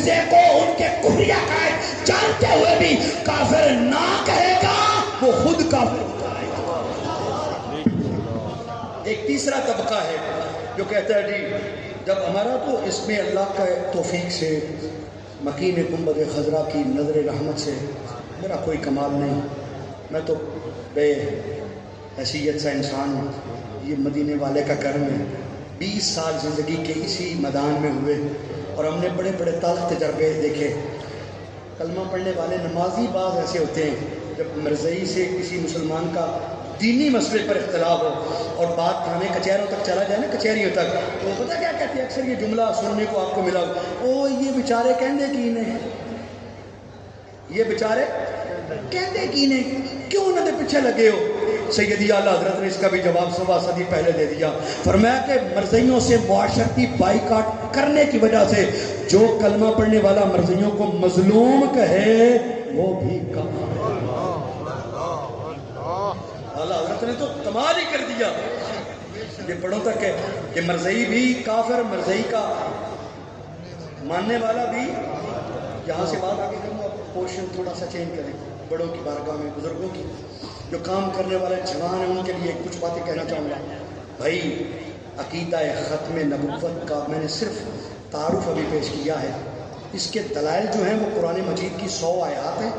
مرزے کو ان کے کفری عقائد جانتے ہوئے بھی کافر نہ کہے گا، وہ خود کافر ہو جائے گا۔ ایک تیسرا طبقہ ہے جو کہتا ہے جی جب ہمارا تو اس میں اللہ کا توفیق سے مکین گنبد خضرا کی نظر رحمت سے میرا کوئی کمال نہیں، میں تو بے حیثیت سا انسان ہوں، یہ مدینے والے کا کرم ہے۔ 20 سال زندگی کے اسی میدان میں ہوئے اور ہم نے بڑے بڑے تلخ تجربے دیکھے۔ کلمہ پڑھنے والے نمازی بعض ایسے ہوتے ہیں جب مرزئی سے کسی مسلمان کا دینی مسئلے پر اختلاف ہو اور بات تھانے کچہریوں تک چلا جائے نا، کچہریوں تک، تو پتہ کیا کہتے ہیں؟ اکثر یہ جملہ سننے کو آپ کو ملا، او یہ بیچارے کہندے کی نے، یہ بیچارے کہندے کی نے، کیوں انہوں نے پیچھے لگے ہو؟ سیدی اعلیٰ حضرت نے اس کا بھی جواب 1.25 صدی پہلے دے دیا، فرمایا کہ مرزئیوں سے معاشرتی بائیکاٹ کرنے کی وجہ سے جو کلمہ پڑھنے والا مرزئیوں کو مظلوم کہے وہ بھی کم۔ اعلیٰ حضرت نے تو کمال ہی کر دیا، یہ پڑھو تک ہے کہ مرزئی بھی کافر، مرزئی کا ماننے والا بھی۔ یہاں سے بات آگے کروں گا، پورشن تھوڑا سا چینج کریں، بڑوں کی بارگاہ میں، بزرگوں کی، جو کام کرنے والے جوان ہیں ان کے لیے کچھ باتیں کہنا چاہوں گا۔ بھائی عقیدہ ختم نبوت کا میں نے صرف تعارف ابھی پیش کیا ہے، اس کے دلائل جو ہیں وہ قرآن مجید کی 100 آیات ہیں،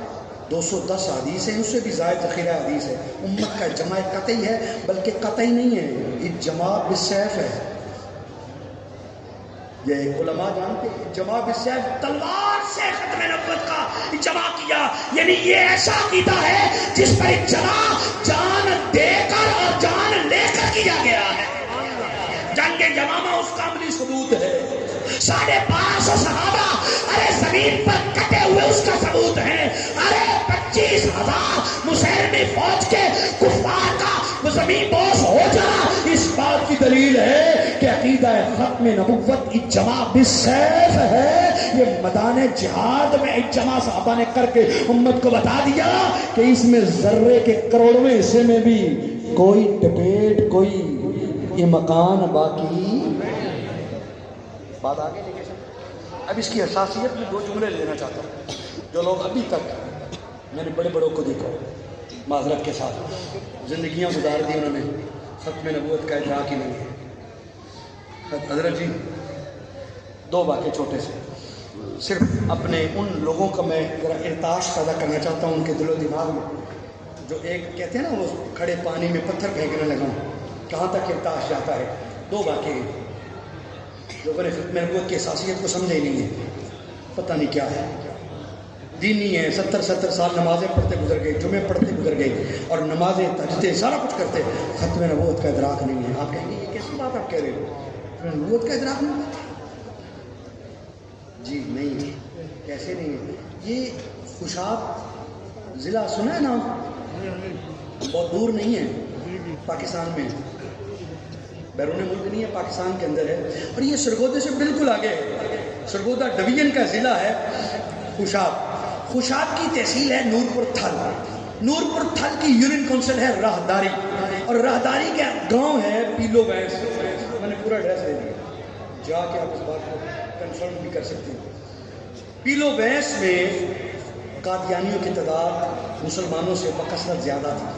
210 حدیث ہیں، اس سے بھی زائد ذخیرہ حدیث ہے۔ امت کا اجماع قطعی ہے، بلکہ قطعی نہیں ہے، اجماع بالسیف ہے۔ یہ علماء جانتے ہیں اجماع بالسیف، تلوار سے ختم نبوت کا اجماع کیا، یعنی یہ ایسا عقیدہ ہے جس پر اجماع جان دے کر اور جان لے کر کیا گیا ہے۔ جنگ یمامہ اس کا عملی ثبوت ہے، 550 صحابہ ارے زمین پر کٹے ہوئے اس کا ثبوت ہے، ارے 25,000 مسلمی فوج کے کفار کا وہ زمین بوس ہو جانا اس بات کی دلیل ہے کہ عقیدہ ختم نبوت اجماع بالسیف ہے۔ یہ میدان جہاد میں اجماع صحابہ نے کر کے امت کو بتا دیا کہ اس میں ذرے کے کروڑویں حصے میں بھی کوئی ڈبیٹ، کوئی یہ مکان باقی بات آگے لے کے چلیں۔ اب اس کی حساسیت میں 2 جملے لینا چاہتا ہوں۔ جو لوگ ابھی تک، میں نے بڑے بڑوں کو دیکھا معذرت کے ساتھ زندگیاں گزار دی، انہوں نے ختم نبوت کا ادراک ہی نہیں ہے۔ حضرت جی 2 باتیں چھوٹے سے، صرف اپنے ان لوگوں کا میں ذرا ارتعاش پیدا کرنا چاہتا ہوں ان کے دل و دماغ میں، جو ایک کہتے ہیں نا وہ کھڑے پانی میں پتھر پھینکنے لگا ہوں، کہاں تک ارتعاش جاتا ہے۔ 2 واقعے لوگوں نے ختم نبوت کی حساسیت کو سمجھا ہی نہیں ہے، پتہ نہیں کیا ہے، دینی ہے، 70 سال نمازیں پڑھتے گزر گئے، جمعے پڑھتے گزر گئے اور نمازیں تجدے سارا کچھ کرتے، ختم نبوت کا ادراک نہیں ہے۔ آپ کہیں گے یہ کیسی بات آپ کہہ رہے ہو، ختم نبوت کا ادراک نہیں ہے؟ جی نہیں ہے، کیسے نہیں ہے؟ یہ خوشاب ضلع سنا ہے نام، بہت دور نہیں ہے، پاکستان میں، بیرون ملک نہیں ہے، پاکستان کے اندر ہے، اور یہ سرگودے سے بالکل آگے ہے، سرگودا ڈویژن کا ضلع ہے خوشاب۔ خوشاب کی تحصیل ہے نورپور تھل، نورپور تھل کی یونین کونسل ہے راہداری، اور راہداری کا گاؤں ہے پیلو ویس۔ میں نے پورا ایڈریس دے دیا، جا کے آپ اس بات کو کنفرم بھی کر سکتے ہیں۔ پیلو ویس میں قادیانیوں کی تعداد مسلمانوں سے بکثرت زیادہ تھی،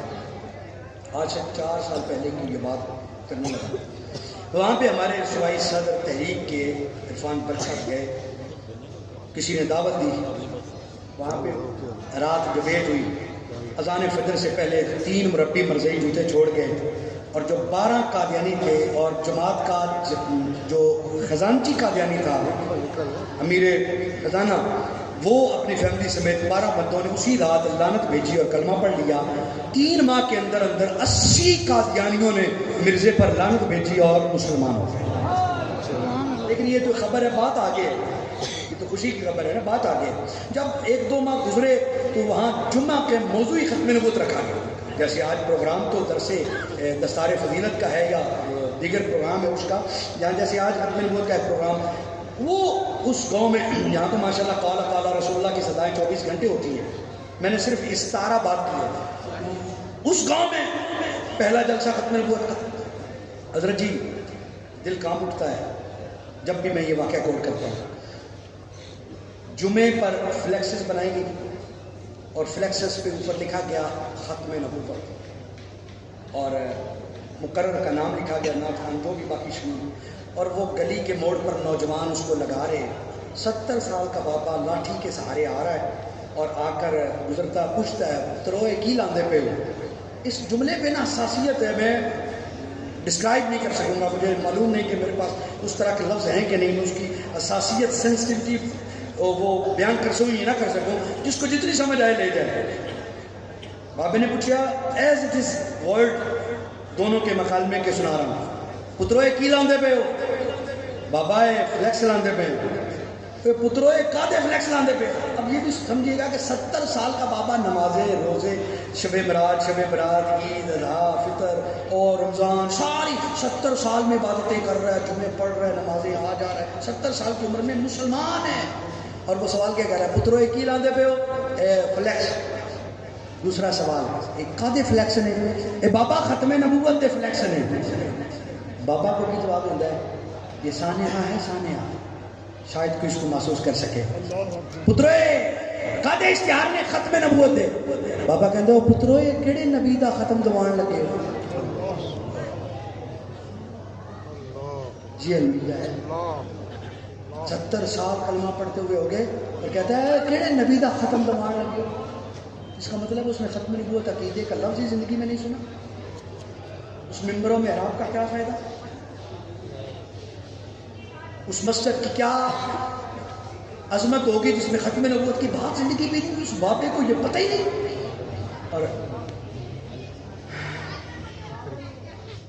آج سے 4 سال پہلے کی یہ بات کرنے لگا۔ وہاں پہ ہمارے صوبائی صدر تحریک کے عرفان بٹ صاحب گئے، کسی نے دعوت دی، وہاں پہ رات ڈبیٹ ہوئی، اذان فجر سے پہلے 3 مربی مرزئی جوتے چھوڑ گئے، اور جو 12 قادیانی تھے اور جماعت کا جو خزانچی قادیانی تھا امیر خزانہ، وہ اپنی فیملی سمیت 12 بندوں نے اسی رات لعنت بھیجی اور کلمہ پڑھ لیا۔ 3 ماہ کے اندر 80 قادیانیوں نے مرزے پر لعنت بھیجی اور مسلمان ہو گئے۔ لیکن یہ تو خبر ہے، بات آگے ہے، یہ تو خوشی کی خبر ہے نا، بات آگے۔ جب 1-2 ماہ گزرے تو وہاں جمعہ کے موضوعی ختم نبوت رکھا گیا، جیسے آج پروگرام تو درس دستار فضیلت کا ہے یا دیگر پروگرام ہے اس کا، یہاں جیسے آج ختم نبوت کا ہے پروگرام، وہ اس گاؤں میں، یہاں تو ماشاءاللہ قال رسول اللہ کی صدائیں 24 گھنٹے ہوتی ہیں، میں نے صرف استعارہ بات کی ہے۔ اس گاؤں میں پہلا جلسہ ختم نبوت کا، حضرت جی دل کانپ اٹھتا ہے جب بھی میں یہ واقعہ کوٹ کرتا ہوں۔ جمعے پر فلیکسز بنائی گئی اور فلیکسز پہ اوپر لکھا گیا ختم نبوت اور مقرر کا نام لکھا گیا، نہ خان جو بھی باقی شمول، اور وہ گلی کے موڑ پر نوجوان اس کو لگا رہے. 70 سال کا بابا لاٹھی کے سہارے آ رہا ہے اور آ کر گزرتا پوچھتا ہے پتروئے کی لاندے پہ ہو. اس جملے پہ نا حساسیت ہے، میں ڈسکرائب نہیں کر سکوں گا، مجھے معلوم نہیں کہ میرے پاس اس طرح کے لفظ ہیں کہ نہیں. اس کی حساسیت سینسٹیوٹی وہ بیان کر سکوں یا نہ کر سکوں، جس کو جتنی سمجھ آئے لے جائے. بابے نے پوچھا ایز اٹ از ورڈ دونوں کے مکالمے کے سنا رہا ہوں. پتروئے کی لاندے پہ ہو؟ بابا فلیکس لاندے پہ پتروئے کادے فلیکس لاندے پہ. اب یہ بھی سمجھیے گا کہ 70 سال کا بابا نمازیں، روزے، شب معراج، شب برات، عید، اضحیٰ، فطر اور رمضان، ساری 70 سال میں عبادتیں کر رہا ہے، جمعے پڑھ رہا ہے، نمازیں آ جا رہا ہے، 70 سال کی عمر میں مسلمان ہے. اور وہ سوال کیا کہہ رہا ہے؟ پتروئے کی لاندے پہ ہو؟ فلیکس. دوسرا سوال ایک کادے فلیکس نے؟ اے بابا ختم نبوت دے فلیکس نے. بابا کو بھی جواب ہوتا ہے یہ سانحہ ہے، سانحہ، شاید کوئی اس کو محسوس کر سکے. پتروئے کادے اشتہار نے ختم نبوت دے؟ بابا کہتے ہو پتروئے کیڑے نبی دا ختم دوان لگے ہو؟ جی المیہ ہے. 70 سال کلمہ پڑھتے ہوئے ہو گئے اور کہتا ہے کیڑے نبی دا ختم دوان لگے ہو. اس کا مطلب اس نے ختم نبوت عقیدے کا لفظ ہی زندگی میں نہیں سنا. اس ممبروں میں احرام کا کیا فائدہ؟ اس مسجد کی کیا عظمت ہوگی جس میں ختم نبوت کی بات زندگی میں نہیں؟ اس بابے کو یہ پتہ ہی نہیں. اور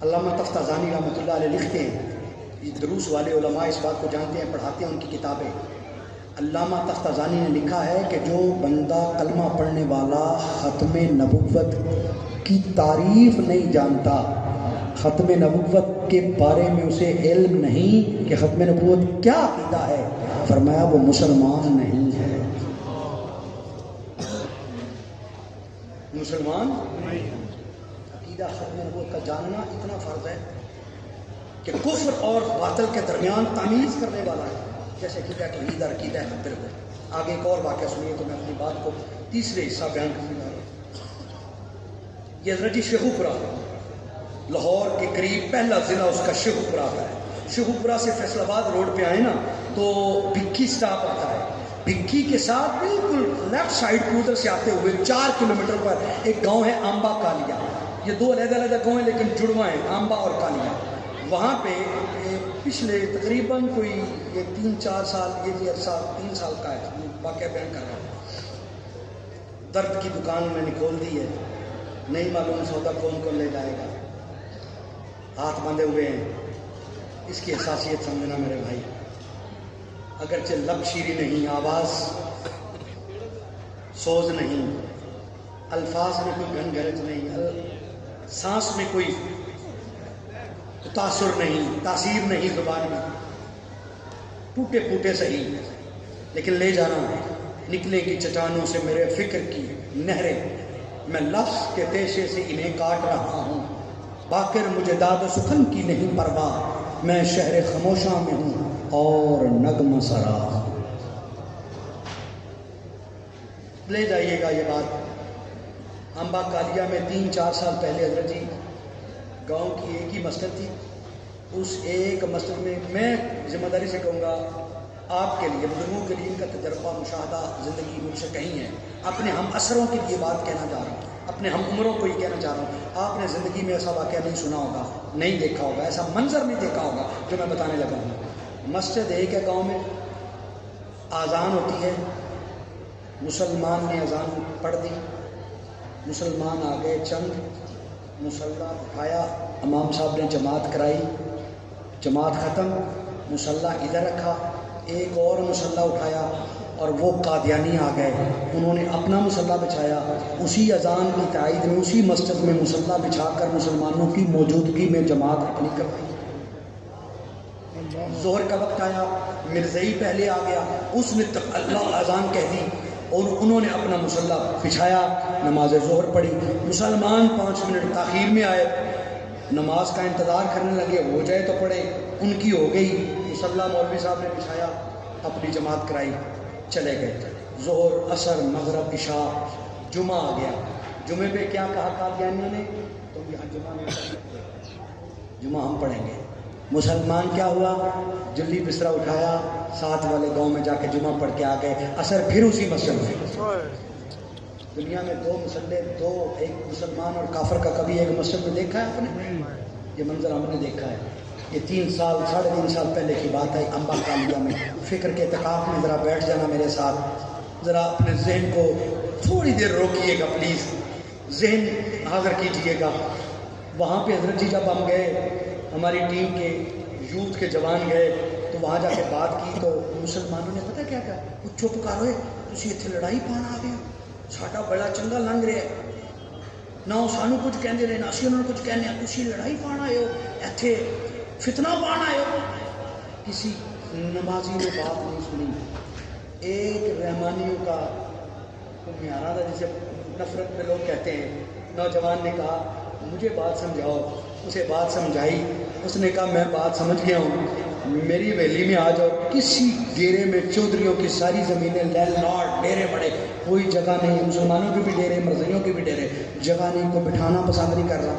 علامہ تفتازانی رحمۃ اللہ علیہ لکھتے ہیں، یہ دروس والے علماء اس بات کو جانتے ہیں، پڑھاتے ہیں ان کی کتابیں. علامہ تفتازانی نے لکھا ہے کہ جو بندہ کلمہ پڑھنے والا ختم نبوت کی تعریف نہیں جانتا، ختم نبوت کے بارے میں اسے علم نہیں کہ ختم نبوت کیا عقیدہ ہے، فرمایا وہ مسلمان نہیں ہے. مسلمان عقیدہ ختم نبوت کا جاننا اتنا فرض ہے کہ کفر اور باطل کے درمیان تمیز کرنے والا ہے، جیسے عقیدہ توحید اور عقیدہ بالکل. آگے ایک اور واقعہ سنیے تو میں اپنی بات کو تیسرے حصہ بیان کرنے جا رہا ہوں. یہ حضرت شیخوپورہ لاہور کے قریب پہلا ضلع اس کا شیخوپورہ ہے. شیخوپورہ سے فیصل آباد روڈ پہ آئے نا تو بھکی سٹاپ آتا ہے. بھکی کے ساتھ بالکل لیفٹ سائڈ کو ادھر سے آتے ہوئے 4 کلومیٹر پر ایک گاؤں ہے آمبا کالیا. یہ دو علیحدہ علیحدہ گاؤں ہیں لیکن جڑواں ہیں، آمبا اور کالیا. وہاں پہ پچھلے تقریباً کوئی یہ 3-4 سال، یہ بھی عرصہ 3 سال کا ہے، واقعہ بیان کر رہا ہوں. درد کی دکان میں نے کھول دی ہے، نہیں معلوم سودا کون کون لے جائے گا، ہاتھ باندھے ہوئے ہیں. اس کی حساسیت سمجھنا میرے بھائی. اگرچہ لب شیری نہیں، آواز سوز نہیں، الفاظ میں کوئی گھن گرج نہیں، سانس میں کوئی تاثر نہیں، تاثیر نہیں زبان میں، ٹوٹے پھوٹے صحیح، لیکن لے جانا نکلے گی چٹانوں سے میرے فکر کی نہریں. میں لفظ کے تیشے سے انہیں کاٹ رہا ہوں، باقر مجھے داد و سخن کی نہیں پرواہ، میں شہر خاموشاں میں ہوں اور نغمہ سرا. لے جائیے گا یہ بات. امبا کالیا میں 3-4 سال پہلے حضرت جی گاؤں کی ایک ہی مسجد تھی. اس ایک مسجد میں میں ذمہ داری سے کہوں گا آپ کے لیے، بزرگوں کے لیے ان کا تجربہ مشاہدہ زندگی مجھ سے کہیں ہے. اپنے ہم اثروں کے لیے بات کہنا چاہ رہا ہوں، اپنے ہم عمروں کو یہ کہنا چاہ رہا ہوں. آپ نے زندگی میں ایسا واقعہ نہیں سنا ہوگا، نہیں دیکھا ہوگا، ایسا منظر نہیں دیکھا ہوگا جو میں بتانے لگا ہوں. مسجد ایک ہے گاؤں میں، آذان ہوتی ہے، مسلمان نے اذان پڑھ دی، مسلمان آ گئے چند، مصلی اٹھایا، امام صاحب نے جماعت کرائی، جماعت ختم، مصلی ادھر رکھا، ایک اور مصلی اٹھایا اور وہ قادیانی آ گئے، انہوں نے اپنا مصلی بچھایا. اسی اذان کی تائید میں اسی مسجد میں مصلی بچھا کر مسلمانوں کی موجودگی میں جماعت اپنی کروائی. ظہر کا وقت آیا، مرزائی پہلے آ گیا، اس نے اللہ اذان کہہ دی اور انہوں نے اپنا مصلی بچھایا، نماز ظہر پڑھی. مسلمان 5 منٹ تاخیر میں آئے، نماز کا انتظار کرنے لگے، ہو جائے تو پڑھے، ان کی ہو گئی. مصلی مولوی صاحب نے بچھایا، اپنی جماعت کرائی. چلے گئے. ظہر عصر مغرب عشاء جمعہ آ گیا. جمعے پہ کیا کہا قادیانیوں نے؟ تم یہاں جمعہ نہیں پڑھ سکتے, جمعہ ہم پڑھیں گے. مسلمان کیا ہوا؟ جلدی بسترا اٹھایا, ساتھ والے گاؤں میں جا کے جمعہ پڑھ کے آ گئے. عصر پھر اسی مسجد میں. دنیا میں دو مسلے, دو, ایک مسلمان اور کافر کا کبھی ایک مسجد میں دیکھا ہے آپ نے؟ یہ منظر ہم نے دیکھا ہے. یہ 3 سال 3.5 سال پہلے کی بات ہے. امبا کالیہ میں فکر کے اعتکاف میں ذرا بیٹھ جانا میرے ساتھ, ذرا اپنے ذہن کو تھوڑی دیر روکیے گا پلیز, ذہن حاضر کیجئے گا. وہاں پہ حضرت جی جب ہم گئے, ہماری ٹیم کے یوتھ کے جوان گئے تو وہاں جا کے بات کی تو مسلمانوں نے پتہ کیا کہا؟ وہ چپ کرو, تسی اتنے لڑائی پان آ گئے, ساڈا بڑا چنگا لنگ رہا ہے, نہ وہ سانو کچھ کہندے رہے نہ اسی انہوں نے کچھ کہنے, تسی لڑائی پان آئے ہو, ایتھے فتنہ پان آئے ہو. کسی نمازی نے بات نہیں سنی. ایک رحمانیوں کا میارہ تھا جسے نفرت میں لوگ کہتے ہیں, نوجوان نے کہا مجھے بات سمجھاؤ. اسے بات سمجھائی, اس نے کہا میں بات سمجھ گیا ہوں, میری ویلی میں آ جاؤ. کسی ڈیرے میں چودھریوں کی ساری زمینیں لینڈ لارڈ ڈیرے بڑے, کوئی جگہ نہیں, مسلمانوں کے بھی ڈیرے مرزیوں کے بھی ڈیرے, جگہ نہیں, کو بٹھانا پسند نہیں کر رہا.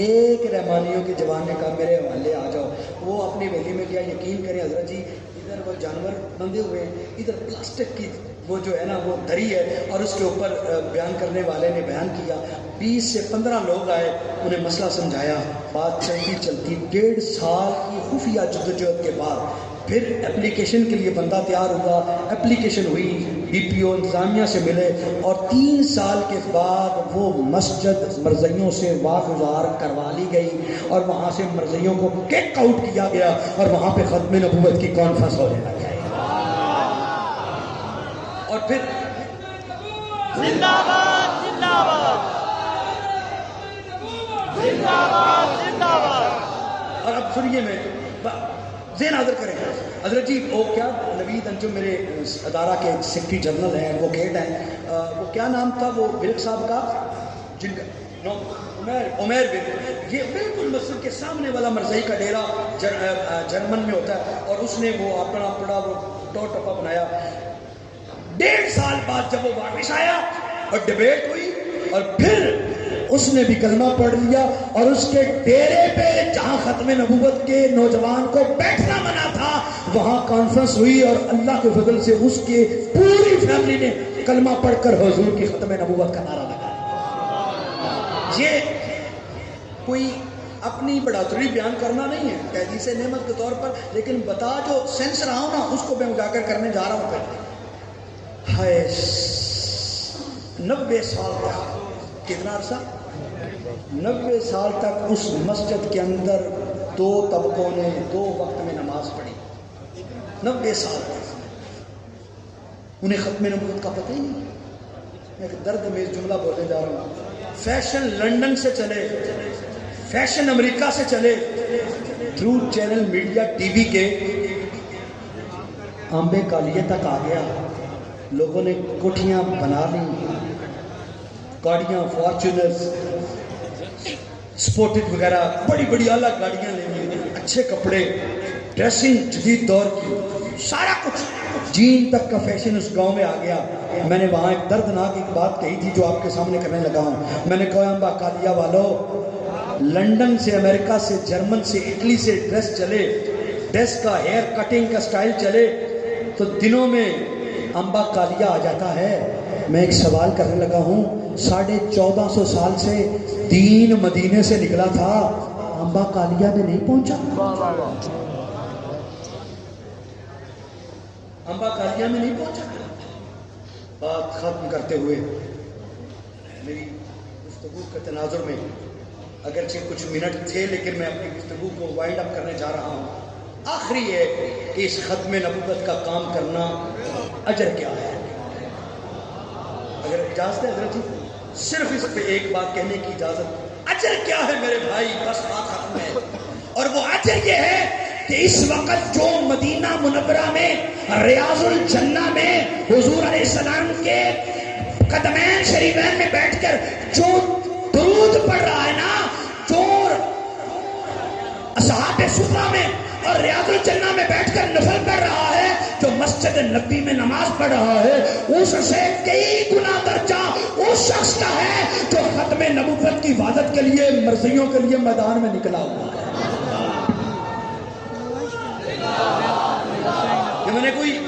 ایک رحمانیوں کے جوان نے کہا میرے حوالے آ جاؤ. وہ اپنی ویلی میں گیا. یقین کریں حضرت جی, ادھر وہ جانور بندھے ہوئے ہیں, ادھر پلاسٹک کی وہ جو ہے نا وہ دری ہے, اور اس کے اوپر بیان کرنے والے نے بیان کیا. 20 سے 15 لوگ آئے, انہیں مسئلہ سمجھایا. بات چلتی چلتی 1.5 سال کی خفیہ جدوجہد کے بعد پھر اپلیکیشن کے لیے بندہ تیار ہوا. اپلیکیشن ہوئی, ڈی پی او انتظامیہ سے ملے, اور 3 سال کے بعد وہ مسجد مرزیوں سے واگزار کروا لی گئی, اور وہاں سے مرزیوں کو کک آؤٹ کیا گیا, اور وہاں پہ ختم نبوت کی کانفرنس ہونے لگ گئی. اور پھر زندہ باد زندہ باد زندہ باد زندہ باد. اور اب سنیے, میں ذہن حاضر کریں حضرت جی. وہ کیا نوید انجم میرے ادارہ کے سیکرٹری جنرل ہیں, ایڈوکیٹ ہیں, وہ کیا نام تھا وہ ورک صاحب کا, جن کا عمیر ورک, یہ بالکل مسجد کے سامنے والا مرزائی کا ڈیرا جرمن میں ہوتا ہے, اور اس نے وہ اپنا بڑا وہ ٹپا بنایا. 1.5 سال بعد جب وہ واپس آیا اور ڈیبیٹ ہوئی, اور پھر اس نے بھی کلمہ پڑھ لیا, اور اس کے ڈیرے پہ جہاں ختم نبوت کے نوجوان کو بیٹھنا منع تھا وہاں کانفرنس ہوئی, اور اللہ کے فضل سے اس کے پوری فیملی نے کلمہ پڑھ کر حضور کی ختم نبوت کا نعرہ لگایا. یہ کوئی اپنی بڑھاتری بیان کرنا نہیں ہے تحدیث نعمت کے طور پر, لیکن بتا جو سینس رہا ہوں نا اس کو میں اجاگر کرنے جا رہا ہوں. پھر 90 سال تک, کتنا عرصہ, 90 سال تک اس مسجد کے اندر 2 طبقوں نے 2 وقت میں نماز پڑھی. 90 سال تک انہیں ختم نبوت کا پتہ ہی نہیں. میں ایک درد میں جملہ بولنے جا رہا ہوں. فیشن لندن سے چلے, فیشن امریکہ سے چلے, through channel media T V کے امبے کالیے تک آ گیا. لوگوں نے کوٹھیاں بنا لی, گاڑیاں فارچونرز سپورٹڈ وغیرہ بڑی بڑی اعلیٰ گاڑیاں لے لی, اچھے کپڑے, ڈریسنگ جدید دور کی, سارا کچھ, جین تک کا فیشن اس گاؤں میں آ گیا. میں نے وہاں ایک دردناک ایک بات کہی تھی جو آپ کے سامنے کرنے لگا ہوں. میں نے کہا امبا کالیہ والو, لندن سے, امریکہ سے, جرمن سے, اٹلی سے ڈریس چلے, ڈریس کا ہیئر کٹنگ کا سٹائل چلے, تو دنوں میں امبا کالیہ آ جاتا ہے. میں ایک سوال کرنے لگا ہوں, 1450 سال سے دین مدینے سے نکلا تھا, امبا کالیہ میں نہیں پہنچا. امبا کالیہ میں نہیں پہنچا. بات ختم کرتے ہوئے میری گفتگو کے تناظر میں اگرچہ کچھ منٹ تھے, لیکن میں اپنی گفتگو کو وائنڈ اپ کرنے جا رہا ہوں. آخری ہے کہ اس ختم نبوت کا کام کرنا اجر کیا ہے. اگر اجازت ہے حضرت جی, صرف اس پہ ایک بات کہنے کی اجازت. اجر کیا ہے میرے بھائی, بس بات ختم ہے. اور وہ اجر یہ ہے کہ اس وقت جو مدینہ منورہ میں ریاض الجنہ میں حضور علیہ السلام کے قدمین شریفین میں بیٹھ کر جو درود پڑھ رہا ہے نا, جو اصحاب صفہ میں اور ریاض الجنہ میں بیٹھ کر نفل پڑھ رہا ہے, جو مسجد نبی میں نماز پڑھ رہا ہے اس سے کئی گنا درجہ اس شخص کا ہے جو ختم نبوت کی عبادت کے لیے مرضیوں کے لیے میدان میں نکلا ہوا ہے۔ میں نے کوئی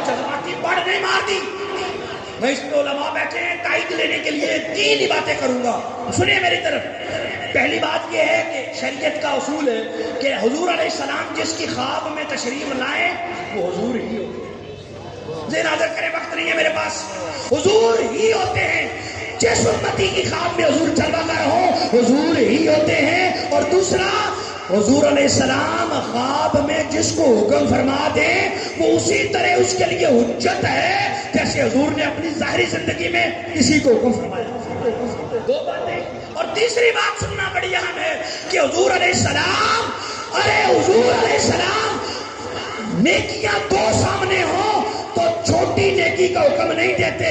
جذباتی پڑھ نہیں مار دی، میں اس پہ علماء بیٹھے ہیں تائید لینے کے لیے 3 ہی باتیں کروں گا، سنیے میری طرف۔ پہلی بات یہ ہے کہ شریعت کا اصول ہے کہ حضور علیہ السلام جس کی خواب میں تشریف لائیں وہ حضور ہی ہوتے ہیں۔ ذہن حاضر کریں، وقت نہیں ہے میرے پاس، حضور ہی ہوتے ہیں۔ جس امتی کی خواب میں حضور چلوا کر ہو حضور ہی ہوتے ہیں۔ اور دوسرا، حضور علیہ السلام خواب میں جس کو حکم فرما دیں وہ اسی طرح اس کے لیے حجت ہے جیسے حضور نے اپنی ظاہری زندگی میں کسی کو حکم فرمایا۔ 2 باتیں۔ اور تیسری بات سننا بڑی اہم ہے کہ حضور علیہ السلام نیکیاں 2 سامنے ہوں تو چھوٹی نیکی کا حکم نہیں دیتے،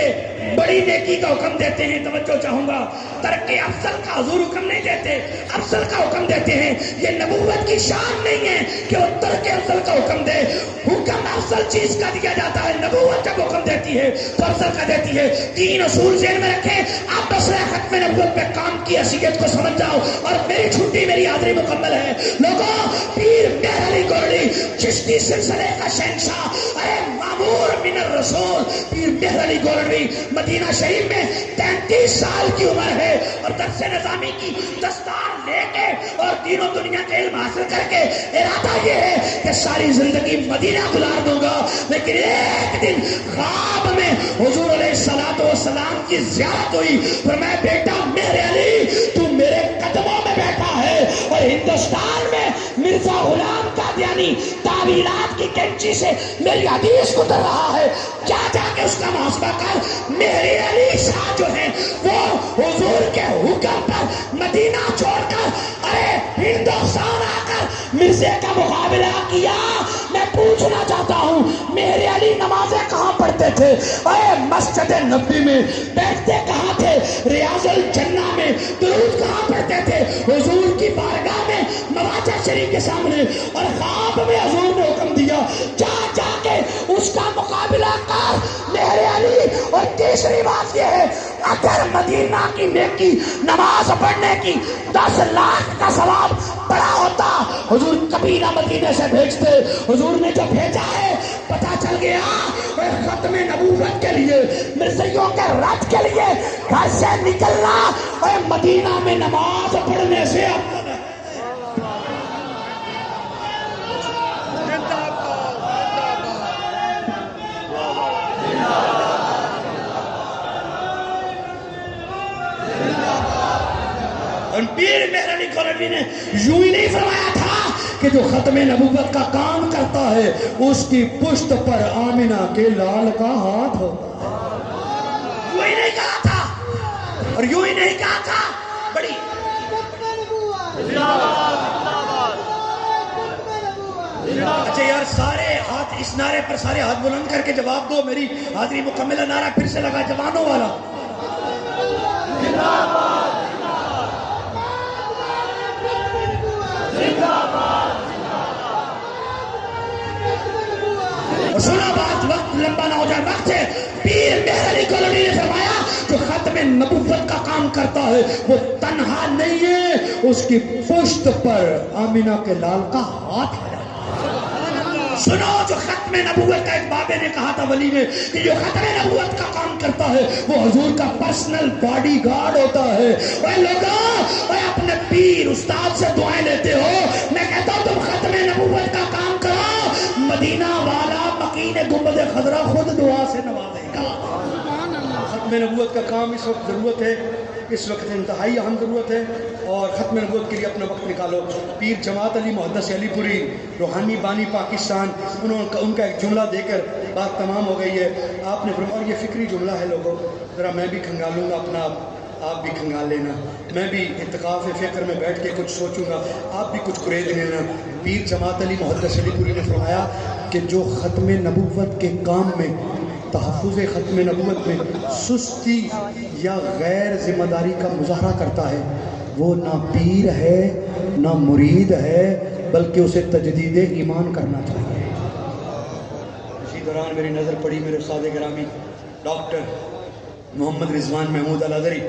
بڑی نیکی کا حکم دیتے ہیں۔ توجہ چاہوں گا، ترک افضل کا حضور حکم نہیں دیتے، افضل کا حکم دیتے ہیں۔ یہ نبوت کی شان نہیں ہے کہ وہ ترک افضل کا حکم دے، حکم افضل چیز کا دیا جاتا ہے۔ نبوت جب حکم دیتی ہے تو افضل کا دیتی ہے۔ 3 اصول ذہن میں رکھیں، آپ مسئلہ ختم نبوت پہ کام کی حیثیت کو سمجھ جاؤ۔ اور میری چھٹی، میری حاضری مکمل ہے۔ لوگوں، پیر مہر علی گولڑی چشتی سلسلے کا شہنشاہ، ارے مامور من الرسول پیر مہر علی گولڑی مدینہ شریف میں 33 سال کی عمر ہے اور درس نظامی کی دستار لے کے اور دین و دنیا کے علم حاصل کر کے ارادہ یہ ہے کہ ساری زندگی مدینہ گزار دوں گا، لیکن ایک دن خواب میں حضور علیہ السلام کی زیارت ہوئی۔ فرمایا بیٹا مہر علی تو میرے قدموں میں بیٹھا ہے اور ہندوستان میں مرزا غلام قادیانی تعویلات کی کینچی سے میری حدیث گزر رہا ہے، جا کے اس کا محاسبہ کر۔ میرے علی شاہ جو ہیں وہ حضور کے حکم پر مدینہ چھوڑ کر ارے ہندوستان آ کر مرزے کا مقابلہ کیا۔ میں پوچھنا چاہتا ہوں میرے علی نمازیں کہاں پڑھتے تھے؟ اے مسجد نبی میں بیٹھتے کہاں تھے؟ ریاض الجنہ میں درود کہاں پڑھتے تھے؟ حضور کی بارگاہ میں مواجہ شریف کے سامنے۔ اور خواب میں حضور نے حکم دیا جا کے اس کا مقابلہ کر میرے علی۔ اور تیسری بات یہ ہے اگر مدینہ کی نیکی نماز پڑھنے کی 10 لاکھ کا ثواب بڑا ہوتا حضور کبھی نہ مدینے سے بھیجتے۔ حضور نے جو بھیجا ہے پتہ چل گیا ختم نبوت کے لیے، مرزیوں کے رد کے لیے گھر سے نکلنا اور مدینہ میں نماز پڑھنے سے افضل ہے۔ اور پیر مہر علی گولڑوی نے یوں ہی نہیں فرمایا تھا کہ جو ختم نبوت کا کام کرتا ہے اس کی پشت پر آمنہ کے لال کا ہاتھ ہوتا ہے۔ یوں ہی نہیں کہا تھا اور یوں ہی نہیں کہا تھا بڑی اچھا یار سارے ہاتھ اس نعرے پر سارے ہاتھ بلند کر کے جواب دو۔ میری حاضری مکمل ہے۔ نعرہ پھر سے لگا جوانوں والا۔ اور سنا بات، وقت لمبا نہ ہو جائے، وقت ہے۔ پیر مہر علی گولڑی نے فرمایا جو ختم نبوت کا کام کرتا ہے وہ تنہا نہیں ہے، اس کی پشت پر آمینہ کے لال کا ہاتھ ہے۔ سنو، جو ختم نبوت کا ایک بابے نے کہا تھا ولی نے کہ جو ختم نبوت کا کام کرتا ہے وہ حضور کا پرسنل باڈی گارڈ ہوتا ہے۔ اے لوگوں، اے اپنے پیر استاد سے دعائیں لیتے ہو، میں کہتا ہوں تم ختم نبوت کا کام کرو، مدینہ والا مکین گنبد خضرا خود دعا سے نوازے گا۔ ختم نبوت کا کام اس وقت ضرورت ہے، اس وقت انتہائی اہم ضرورت ہے، اور ختم نبوت کے لیے اپنا وقت نکالو۔ پیر جماعت علی محدث علی پوری روحانی بانی پاکستان، ان کا ایک جملہ دے کر بات تمام ہو گئی ہے۔ آپ نے فرمایا، اور یہ فکری جملہ ہے لوگوں، ذرا میں بھی کھنگالوں گا اپنا، آپ بھی کھنگال لینا، میں بھی اتقاف فکر میں بیٹھ کے کچھ سوچوں گا، آپ بھی کچھ قرید لینا۔ پیر جماعت علی محدث علی پوری نے فرمایا کہ جو ختم نبوت کے کام میں، تحفظ ختم نبوت میں سستی یا غیر ذمہ داری کا مظاہرہ کرتا ہے وہ نہ پیر ہے، نہ مرید ہے، بلکہ اسے تجدید ایمان کرنا چاہیے۔ اسی دوران میری نظر پڑی میرے استاد گرامی ڈاکٹر محمد رضوان محمود الازہری،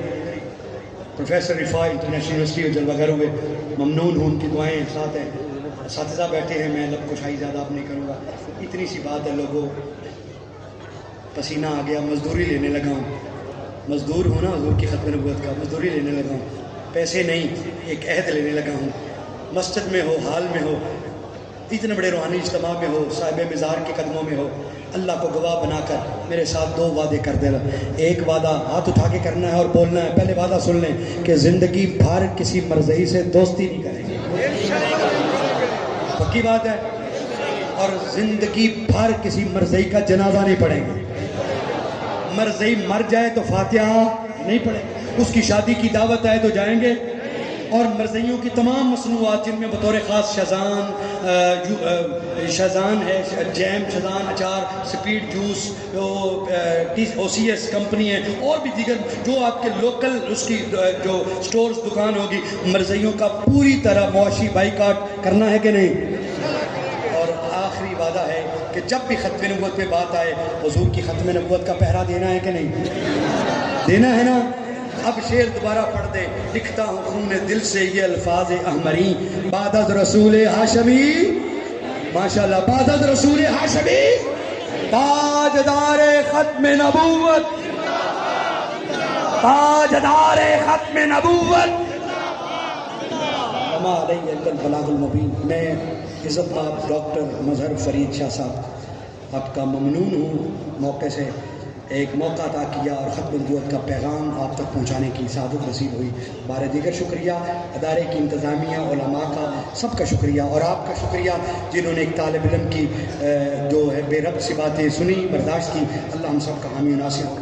پروفیسر رفاع انٹرنیشنل یونیورسٹی اور جلوہ گر ہوئے، ممنون ہوں، ان کی دعائیں ساتھ ہیں۔ اساتذہ بیٹھے ہیں، میں لب کشائی زیادہ اب نہیں کروں گا، اتنی سی بات ہے لوگوں، پسینہ آ گیا، مزدوری لینے لگا ہوں، مزدور ہوں نا حضور کی ختم نبوت کا، مزدوری لینے لگا ہوں، پیسے نہیں، ایک عہد لینے لگا ہوں، مسجد میں ہو، حال میں ہو، اتنے بڑے روحانی اجتماع میں ہو، صاحب مزار کے قدموں میں ہو، اللہ کو گواہ بنا کر میرے ساتھ 2 وعدے کر دینا۔ ایک وعدہ ہاتھ اٹھا کے کرنا ہے اور بولنا ہے، پہلے وعدہ سن لیں کہ زندگی بھر کسی مرضی سے دوستی نہیں کریں گے، پکی بات ہے، اور زندگی بھر کسی مرضی کا جنازہ نہیں پڑھیں گے، مرضی مر جائے تو فاتحہ نہیں پڑھیں گے، اس کی شادی کی دعوت آئے تو جائیں گے، اور مرضیوں کی تمام مصنوعات جن میں بطور خاص شازان ہے، جیم، شازان، اچار، سپیڈ جوس، او سی ایس کمپنی ہے، اور بھی دیگر جو آپ کے لوکل اس کی جو سٹورز دکان ہوگی، مرضیوں کا پوری طرح معاشی بائیکاٹ کرنا ہے کہ نہیں؟ اور آخری وعدہ ہے کہ جب بھی ختم نبوت پہ بات آئے، حضور کی ختم نبوت کا پہرا دینا ہے کہ نہیں؟ دینا ہے نا؟ اب شعر دوبارہ پڑھ دے، لکھتا ہوں خون دل سے یہ الفاظ احمری، بعد از رسول ہاشمی، ماشاءاللہ، بعد از رسول ہاشمی، تاجدار ختم نبوت، تاجدار ختم نبوت، وما علیہ الا البلاغ المبین۔ میں عزت مآب ڈاکٹر مظہر فرید شاہ صاحب آپ کا ممنون ہوں، موقع سے ایک موقع عطا کیا اور ختم نبوت کا پیغام آپ تک پہنچانے کی سعادت نصیب ہوئی۔ بار دیگر شکریہ ادارے کی انتظامیہ، علماء کا، سب کا شکریہ، اور آپ کا شکریہ جنہوں نے ایک طالب علم کی جو ہے بے ربط سی باتیں سنی، برداشت کی۔ اللہ ہم سب کا حامی و ناصر ہو۔